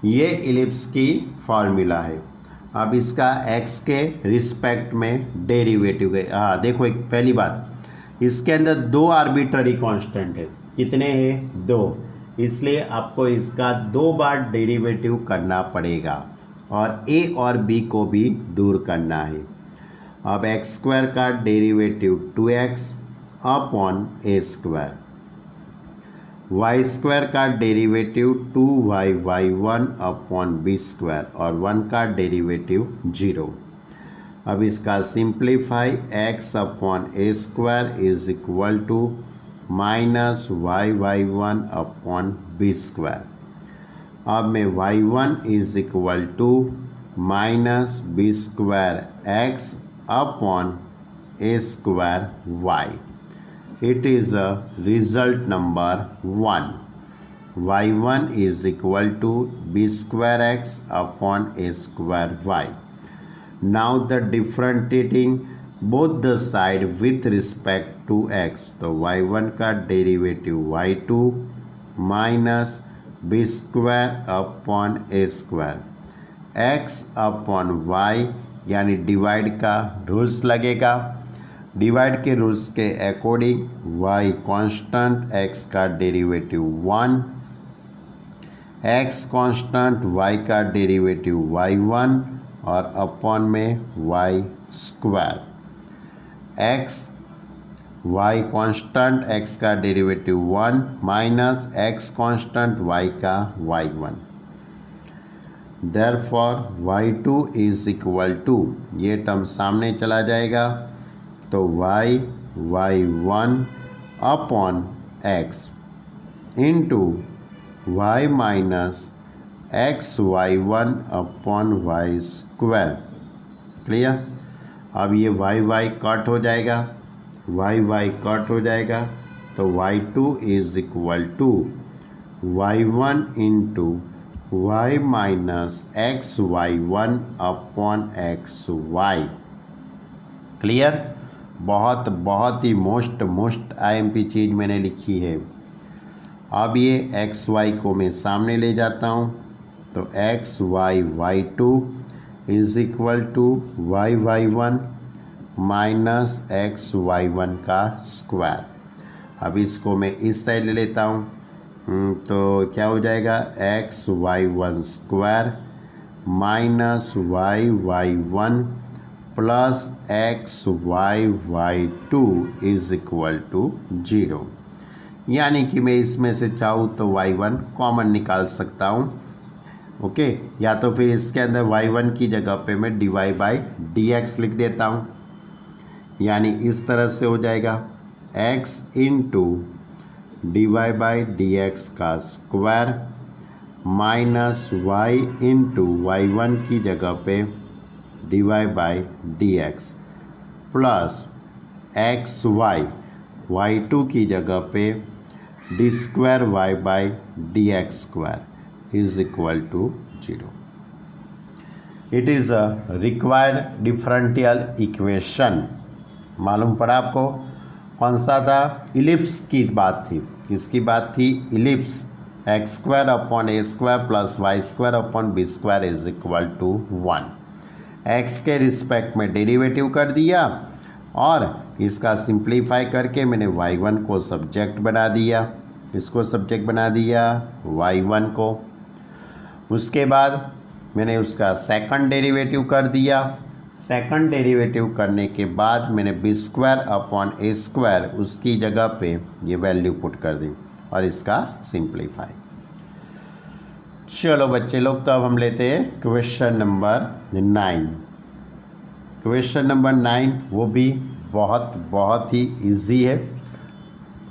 ये इलिप्स की फॉर्मूला है। अब इसका x के रिस्पेक्ट में डेरिवेटिव है। देखो एक पहली बात, इसके अंदर 2 आर्बिट्ररी कांस्टेंट है, कितने हैं 2, इसलिए आपको इसका 2 बार डेरिवेटिव करना पड़ेगा और a और b को भी दूर करना है। अब एक्स स्क्वायर का derivative 2x upon a square, y square का derivative 2y/1 upon b square और 1 का डेरिवेटिव 0। अब इसका simplify, x upon a square is equal to minus y/1 upon b square. अब मैं y1 is equal to minus b square x upon a square y. It is a result number 1. y1 is equal to b square x upon a square y. Now the differentiating both the side with respect to x, तो y1 का derivative y2 minus b square upon a square, x upon y यानी divide का rules लगेगा, divide के rules के according y constant, x का derivative 1, x constant, y का derivative y1 और अपॉन में y square, x y constant, x का derivative 1 minus x constant, y का y1। Therefore y2 is equal to, ये टर्म सामने चला जाएगा तो y1 upon x into y minus xy1 upon y square, clear. अब ये y कट हो जाएगा, y कट हो जाएगा तो y2 is equal to y1 into y minus xy1 upon xy, clear. बहुत ही मोस्ट आईएमपी चीज़ मैंने लिखी है। अब ये xy को मैं सामने ले जाता हूँ तो xy/y2 is equal to y/1 minus xy1 का स्क्वायर। अब इसको मैं इस साइड ले लेता हूँ तो क्या हो जाएगा, xy1 square minus y/1 plus xy/2 is equal to 0, यानी कि मैं इसमें से चाहूँ तो y1 कॉमन निकाल सकता हूँ, ओके। या तो फिर इसके अंदर y1 की जगह पे मैं dy/dx लिख देता हूँ, यानी इस तरह से हो जाएगा x इंटू dy/dx का square minus y into y one की जगह पे dy by D x plus x y y two की जगह पे D square Y by D x square is equal to 0। It is a required differential equation. मालूम पड़ा आपको कौन सा था? इलिप्स की बात थी। किसकी बात थी? Ellipse. X square upon a square plus y square upon b square is equal to 1। X के रिस्पेक्ट में डेरिवेटिव कर दिया और इसका सिंप्लीफाई करके मैंने y1 को सब्जेक्ट बना दिया। इसको सब्जेक्ट बना दिया y1 को। उसके बाद मैंने उसका सेकंड डेरिवेटिव कर दिया। सेकंड डेरिवेटिव करने के बाद मैंने B square upon a square उसकी जगह पे ये वैल्यू पुट कर दी और इसका सिंप्लीफाई। चलो बच्चे लोग, तो अब हम लेते हैं क्वेश्चन नंबर 9। क्वेश्चन नंबर 9 वो भी बहुत ही इजी है।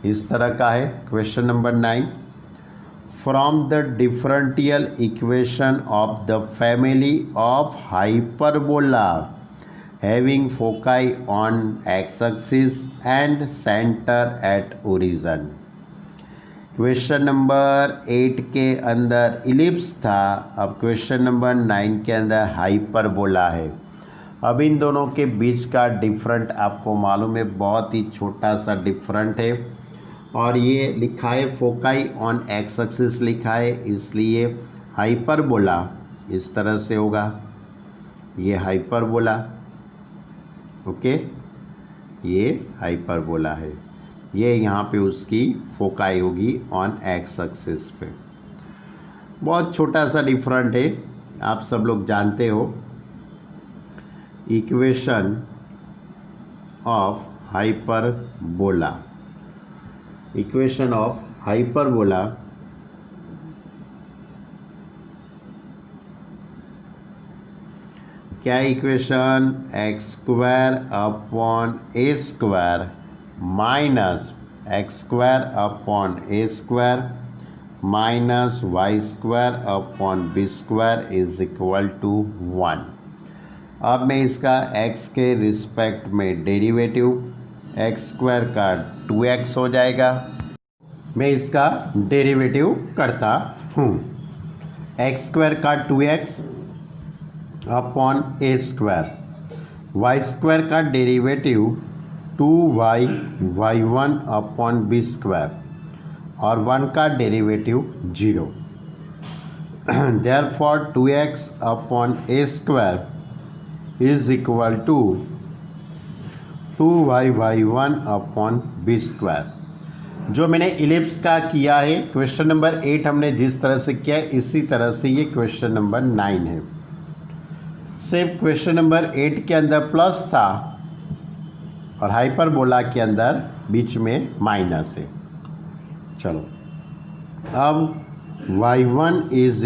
इस तरह का है question number 9। From the differential equation of the family of hyperbola having foci on x axis and centre at origin. Question number 8 के अंदर इलिप्स था, अब क्वेश्चन नंबर 9 के अंदर हाइपरबोला है। अब इन दोनों के बीच का डिफरेंट आपको मालूम है, बहुत ही छोटा सा डिफरेंट है और ये लिखा है फोकाई ऑन एक्स एक्सिस लिखा है, इसलिए हाइपरबोला इस तरह से होगा। ये हाइपरबोला, ओके, ये हाइपरबोला है। ये यहाँ पे उसकी फोकाई होगी ऑन एक्स एक्सिस पे। बहुत छोटा सा डिफरेंट है, आप सब लोग जानते हो। Equation of hyperbola, equation of hyperbola क्या equation? X square upon a square minus x square upon a square minus y square upon b square is equal to 1। अब मैं इसका x के रिस्पेक्ट में डेरिवेटिव, एक्स स्क्वायर का 2x हो जाएगा। मैं इसका डेरिवेटिव करता हूँ। एक्स स्क्वायर का 2x upon a square, y square का derivative 2y y1 upon b square और 1 का derivative 0। Therefore 2x upon a square is equal to 2y y1 upon b square. जो मैंने इलिप्स का किया है क्वेश्चन नंबर 8 हमने जिस तरह से किया है, इसी तरह से ये क्वेश्चन नंबर 9 है। सिर्फ क्वेश्चन नंबर 8 के अंदर प्लस था और हाइपरबोला के अंदर बीच में माइनस है। चलो, अब y1 is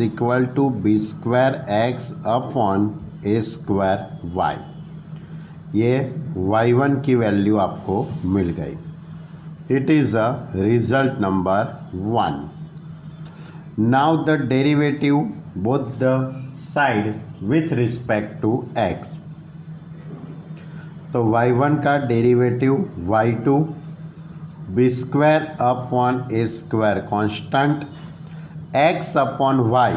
equal to b square x upon a square y. ये y1 की वैल्यू आपको मिल गई। It is a result number 1। Now the derivative both the side with respect to x। तो y1 का derivative y2 b square upon a square constant x upon y,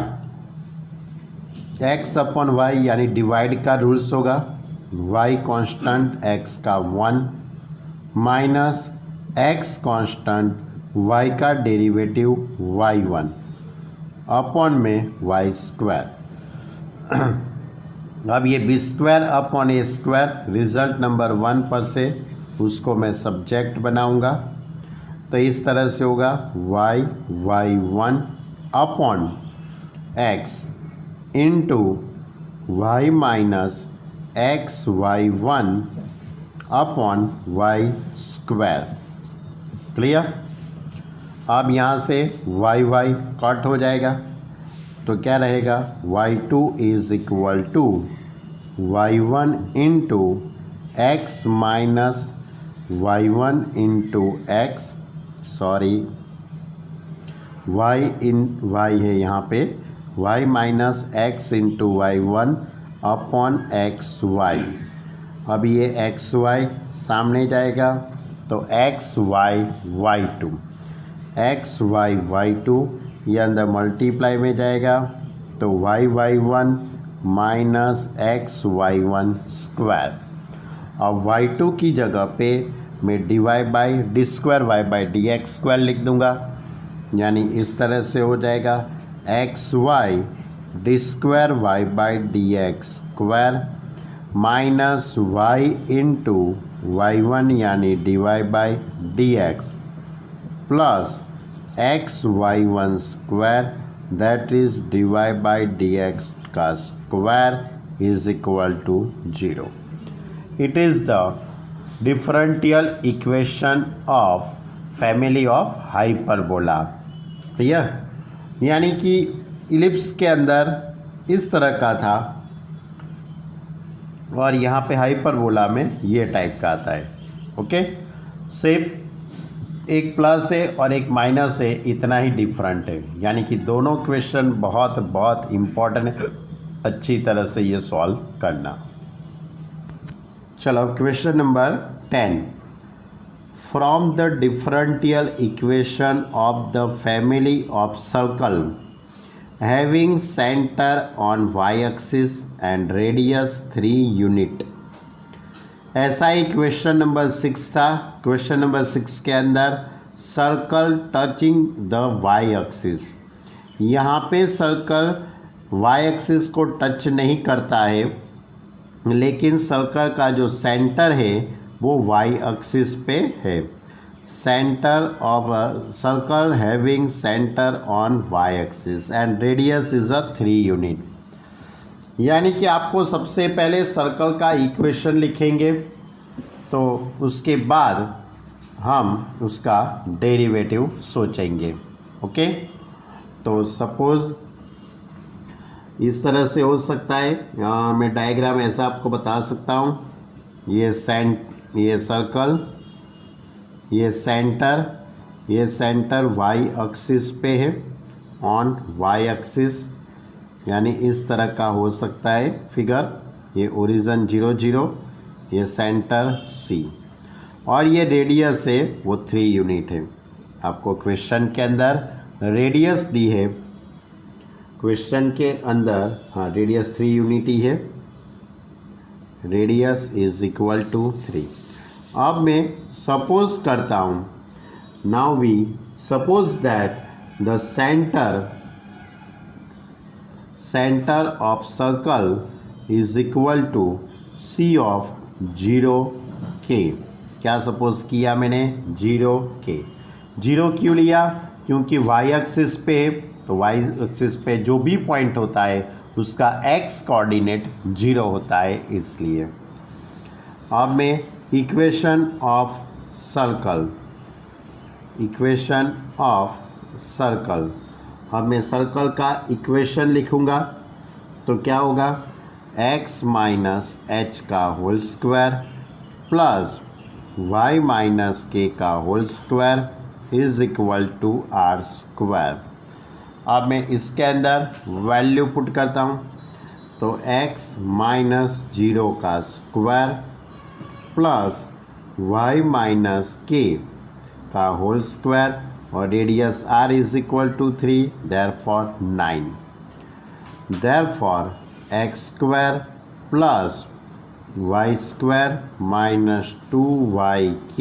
x upon y यानी divide का rules होगा। y constant x का 1 minus x constant y का derivative y1 upon में y square. अब ये B square upon a square result number 1 पर से उसको मैं सब्जेक्ट बनाऊंगा, तो इस तरह से होगा y1 upon x into y minus xy1 upon y square. Clear? अब यहाँ से y कट हो जाएगा, तो क्या रहेगा? y2 is equal to y1 into x minus y1 into x, sorry y इन वाई है यहाँ पे y minus x into y one upon x y. अब ये एक्स वाई सामने जाएगा तो x y y two, x y y two ये अंदर मल्टीप्लाई में जाएगा तो y y one minus x y one square. अब वाई टू की जगह पे मैं d Y by D square Y by D x square लिख दूँगा, यानी इस तरह से हो जाएगा x y d square Y by D x square minus y into y one यानी d Y by D x plus x y one square that is D Y by D x का square is equal to 0। It is the differential equation of family of hyperbola. Clear, यानी कि ellipse के अंदर इस तरह का था और यहाँ पे हाइपरबोला में ये टाइप का आता है। ओके, सिर्फ एक प्लस है और एक माइनस है, इतना ही डिफरेंट है, यानी कि दोनों क्वेश्चन बहुत बहुत इम्पॉर्टेंट है, अच्छी तरह से ये सॉल्व करना। चलो question number 10। From the differential equation of the family of circle having centre on y axis and radius 3 unit. ऐसा ही क्वेश्चन नंबर 6 था। क्वेश्चन नंबर 6 के अंदर circle touching the y axis, यहाँ पे सर्कल वाई एक्सिस को touch नहीं करता है, लेकिन सर्कल का जो सेंटर है वो वाई एक्सिस पे है। Centre of a circle having centre on y axis and radius is a 3 unit. यानी कि आपको सबसे पहले सर्कल का इक्वेशन लिखेंगे, तो उसके बाद हम उसका डेरिवेटिव सोचेंगे। ओके, तो सपोज़ इस तरह से हो सकता है, यहाँ मैं डायग्राम ऐसा आपको बता सकता हूँ, ये सर्कल, ये सेंटर वाई एक्सिस पे है, ऑन वाई एक्सिस, यानी इस तरह का हो सकता है फिगर। ये ओरिजिन 0 0, ये सेंटर C, और ये रेडियस है वो 3 यूनिट है। आपको क्वेश्चन के अंदर रेडियस दी है, क्वेश्चन के अंदर हाँ रेडियस 3 यूनिट ही है, रेडियस इज इक्वल टू 3। अब मैं सपोज करता हूँ, now we suppose that the centre of circle is equal to C of 0K। क्या सपोज किया मैंने? 0K। 0 क्यों लिया? क्योंकि वाई एक्सिस पे, तो वाई एक्सिस पे जो भी पॉइंट होता है उसका एक्स कोऑर्डिनेट 0 होता है, इसलिए। अब मैं इक्वेशन ऑफ सर्कल, अब मैं सर्कल का इक्वेशन लिखूँगा, तो क्या होगा? x माइनस एच का whole square plus y minus k का whole square is equal to r square. अब मैं इसके अंदर वैल्यू पुट करता हूँ, तो x माइनस 0 का square plus y minus k का होल स्क्वायर और radius r is equal to 3, therefore 9। Therefore x square plus y square minus 2yk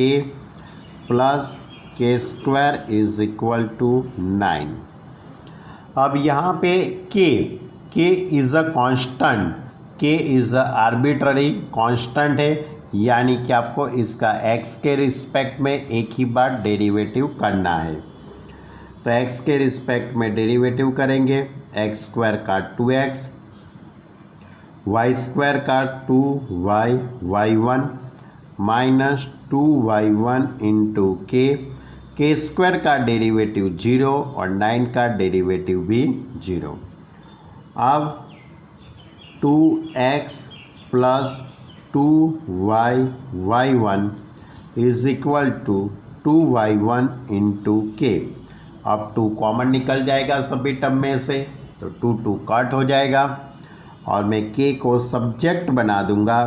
plus k square is equal to 9। अब यहाँ पे k is a constant, k is a arbitrary constant है, यानी कि आपको इसका x के रिस्पेक्ट में एक ही बार डेरिवेटिव करना है। तो x के रिस्पेक्ट में डेरिवेटिव करेंगे, एक्स स्क्वायर का 2x, वाई स्क्वायर का 2y y1 minus 2y1 into k square का डेरिवेटिव 0 और 9 का डेरिवेटिव भी 0। अब 2x plus 2y y1 is equal to 2y1 into k. अब 2 कॉमन निकल जाएगा सभी टर्म में से, तो 2 2 कट हो जाएगा और मैं k को सब्जेक्ट बना दूंगा।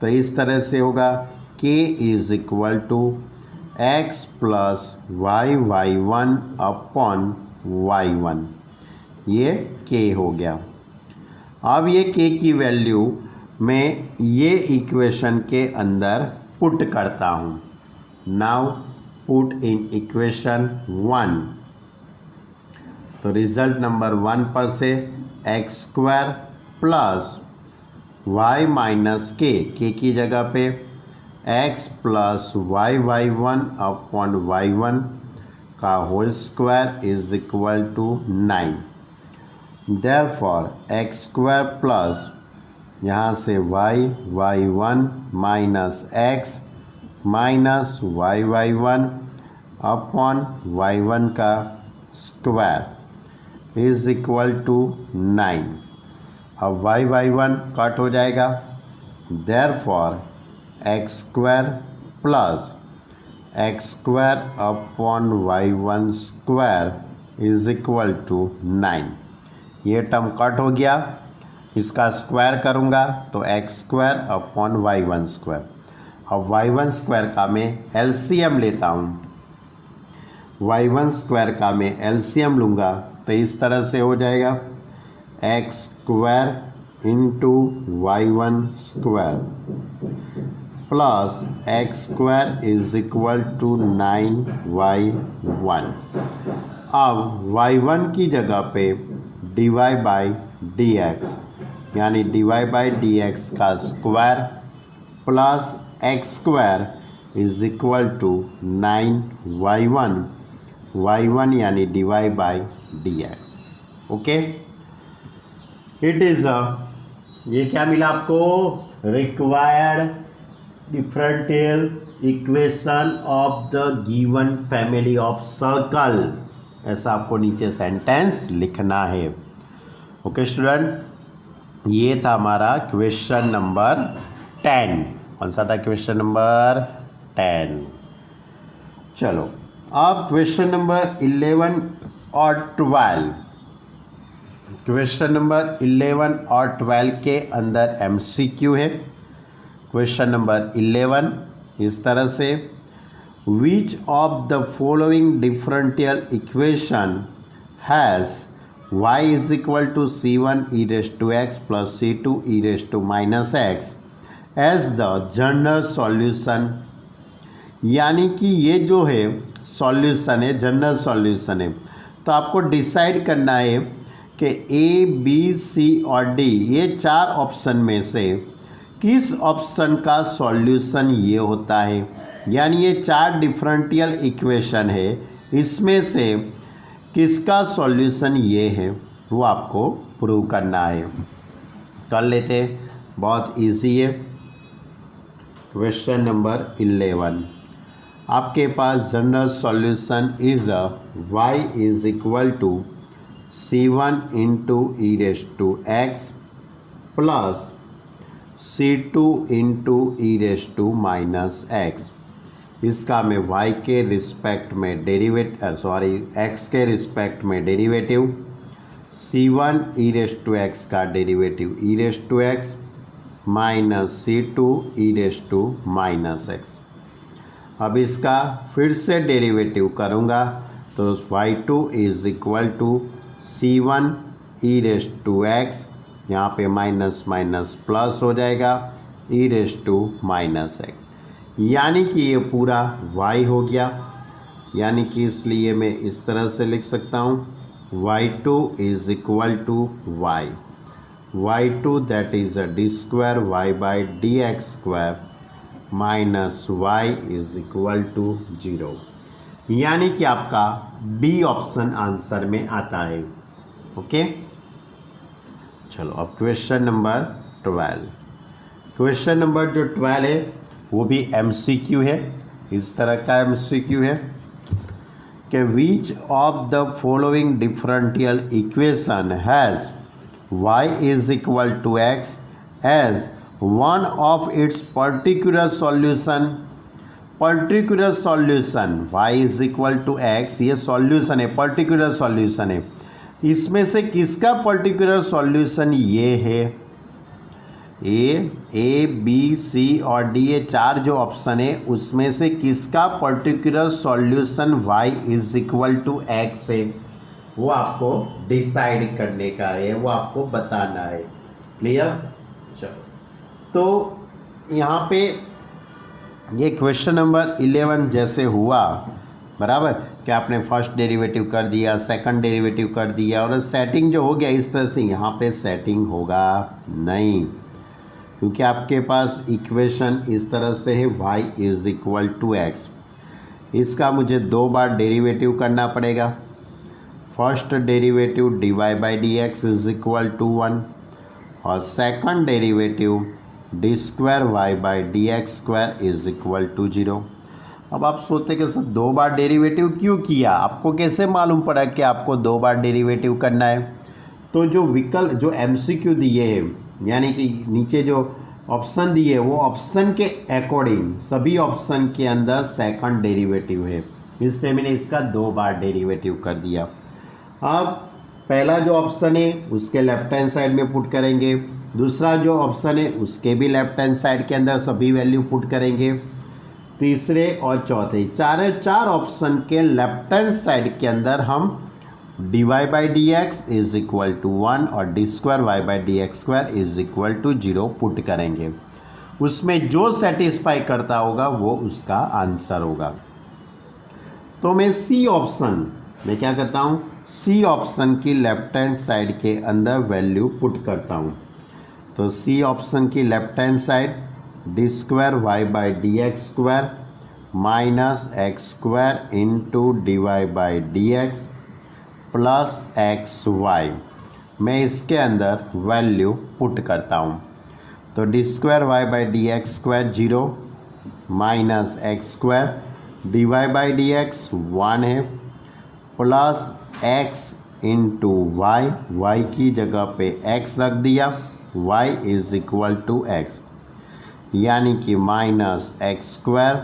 तो इस तरह से होगा k is equal to x plus y y one upon y one, ये k हो गया। अब ये k की वैल्यू मैं ये इक्वेशन के अंदर पुट करता हूँ। नाउ पुट इन इक्वेशन 1, तो रिजल्ट नंबर 1 पर से x square plus y minus के की जगह पे x plus y y one upon y one का whole square is equal to 9। Therefore x square plus यहाँ से y y one minus x y y one upon y one का square is equal to 9। अब y y one cut हो जाएगा, therefore x square plus x square upon y one square is equal to 9। ये term cut हो गया, इसका square करूँगा तो x square upon y one square. अब वाई वन स्क्वायर का मैं एलसीएम लेता हूँ, वाई वन स्क्वायर का मैं एलसीएम लूँगा तो इस तरह से हो जाएगा x square into y one square plus x square is equal to 9 y1। अब y1 की जगह पे dy बाई डी एक्स, यानी dy बाई डी एक्स का square plus x square is equal to 9 y1 यानी dy by D x. Okay, it is ये क्या मिला आपको, required differential equation of the given family of circle, ऐसा आपको नीचे सेंटेंस लिखना है। ओके स्टूडेंट, ये था हमारा क्वेश्चन नंबर 10। कौन सा था क्वेश्चन नंबर 10? चलो अब क्वेश्चन नंबर 11 और 12, क्वेश्चन नंबर 11 और 12 के अंदर MCQ है। क्वेश्चन नंबर 11 इस तरह से, which of the following differential equation has y is equal to c1 e raise to x plus c2 e raise to minus x as the general solution. यानी कि ये जो है सॉल्यूशन है, जनरल सॉल्यूशन है, तो आपको डिसाइड करना है कि A, B, C और D ये 4 ऑप्शन में से किस ऑप्शन का सॉल्यूशन ये होता है। यानी ये 4 डिफरेंशियल इक्वेशन है, इसमें से किसका सॉल्यूशन ये है वो आपको प्रूव करना है। कर लेते, बहुत इजी है। क्वेश्चन नंबर 11, आपके पास general solution is y is equal to c1 into e raise to x plus c2 into e raise to minus x. इसका मैं y के रिस्पेक्ट में x के रिस्पेक्ट में derivative, c1 e raise to x का derivative e raise to x minus c2 e raise to minus x. अब इसका फिर से डेरिवेटिव करूँगा तो y2 is equal to c1 e raise to x, यहाँ पे माइनस माइनस प्लस हो जाएगा e raise to minus x, यानी कि ये पूरा y हो गया। यानी कि इसलिए मैं इस तरह से लिख सकता हूँ y2 is equal to y2 that is a d square y by D x square minus y is equal to 0। यानी कि आपका बी ऑप्शन आंसर में आता है। ओके, चलो अब क्वेश्चन नंबर 12। क्वेश्चन नंबर जो 12 है वो भी MCQ है। इस तरह का MCQ है कि which of the following differential equation has y is equal to x as one of its particular solution. Particular solution y is equal to x, ये सॉल्यूशन है, पर्टिकुलर सॉल्यूशन है। इसमें से किसका पर्टिकुलर सॉल्यूशन ये है? ए बी सी और D, ये चार जो ऑप्शन है उसमें से किसका particular solution y is equal to x है, वो आपको डिसाइड करने का है, वो आपको बताना है। क्लियर? चलो, तो यहाँ पे ये क्वेश्चन नंबर 11 जैसे हुआ, बराबर, कि आपने फर्स्ट डेरिवेटिव कर दिया, सेकंड डेरिवेटिव कर दिया और सेटिंग जो हो गया इस तरह से, यहाँ पे सेटिंग होगा नहीं, क्योंकि आपके पास इक्वेशन इस तरह से है y is equal to x. इसका मुझे दो बार डेरिवेटिव करना पड़ेगा। First derivative dy by D x is equal to 1 और second derivative d square Y by D x square is equal to 0। अब आप सोचते कि सर दो बार डेरिवेटिव क्यों किया? आपको कैसे मालूम पड़ा कि आपको दो बार डेरिवेटिव करना है? तो जो विकल्प, जो एमसीक्यू दिए हैं, यानी कि नीचे जो ऑप्शन दिए, वो ऑप्शन के अकॉर्डिंग सभी ऑप्शन के अंदर सेकंड डेरिवेटिव है, इसलिए मैंने इसका दो बार डेरिवेटिव कर दिया। अब पहला जो ऑप्शन है उसके लेफ्ट हैंड साइड में पुट करेंगे, दूसरा जो ऑप्शन है उसके भी लेफ्ट हैंड साइड के अंदर सभी वैल्यू पुट करेंगे, तीसरे और चौथे चार ऑप्शन के लेफ्ट हैंड साइड के अंदर हम dy by D x is equal to 1 और d square Y by D x square is equal to 0 put करेंगे। उसमें जो सेटिस्फाई करता होगा वो उसका आंसर होगा। तो मैं सी ऑप्शन में क्या करता हूँ, सी ऑप्शन की लेफ्ट हैंड साइड के अंदर वैल्यू पुट करता हूँ। तो सी ऑप्शन की left hand side d square Y by D x square minus x square into d Y by D x plus x y, मैं इसके अंदर वैल्यू पुट करता हूँ। तो d square Y by D x square 0 minus x square d Y by D x 1 है plus x into y, y की जगह पे एक्स रख दिया, y is equal to x, यानी कि minus x square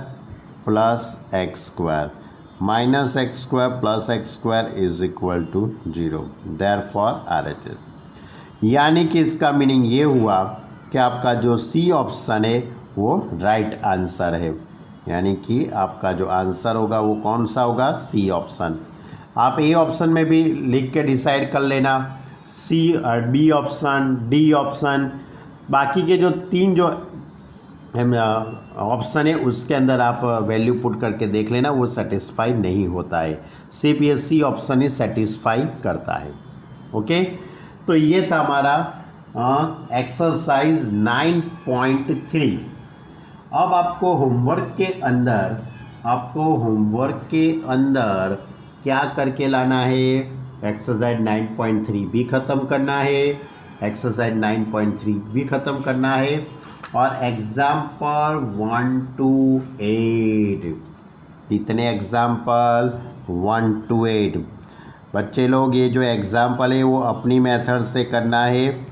plus x square, minus x square plus x square is equal to 0, therefore RHS। यानी कि इसका मीनिंग ये हुआ कि आपका जो सी ऑप्शन है वो राइट आंसर है, यानी कि आपका जो आंसर होगा वो कौन सा होगा? C option. आप ए ऑप्शन में भी लिख के डिसाइड कर लेना, सी और बी ऑप्शन, डी ऑप्शन, बाकी के जो तीन जो ऑप्शन है उसके अंदर आप वैल्यू पुट करके देख लेना, वो सेटिस्फाई नहीं होता है, सिर्फ ये सी ऑप्शन ही सेटिस्फाई करता है। ओके, तो ये था हमारा एक्सरसाइज 9.3। अब आपको होमवर्क के अंदर क्या करके लाना है? एक्सरसाइज 9.3 भी ख़त्म करना है, एक्सरसाइज 9.3 भी ख़त्म करना है और एग्जाम्पल 1 to 8, इतने एग्जाम्पल 1 to 8 बच्चे लोग, ये जो एग्जाम्पल है वो अपनी मेथड से करना है।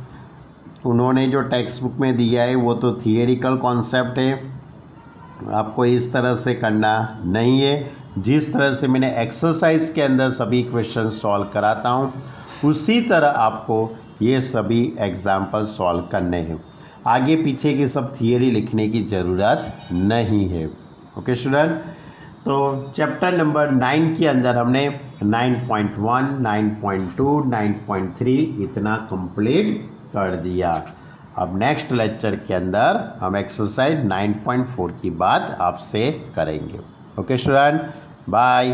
उन्होंने जो टेक्स्ट बुक में दिया है वो तो थियरिकल कॉन्सेप्ट है, आपको इस तरह से करना नहीं है। जिस तरह से मैंने एक्सरसाइज के अंदर सभी क्वेश्चन सॉल्व कराता हूँ उसी तरह आपको ये सभी एग्जाम्पल सॉल्व करने हैं, आगे पीछे की सब थियरी लिखने की ज़रूरत नहीं है। ओके स्टूडेंट, तो चैप्टर नंबर 9 के अंदर हमने 9.1, 9.2, 9.3 इतना कंप्लीट कर दिया। अब नेक्स्ट लेक्चर के अंदर हम एक्सरसाइज 9.4 की बात आपसे करेंगे। Okay student, bye.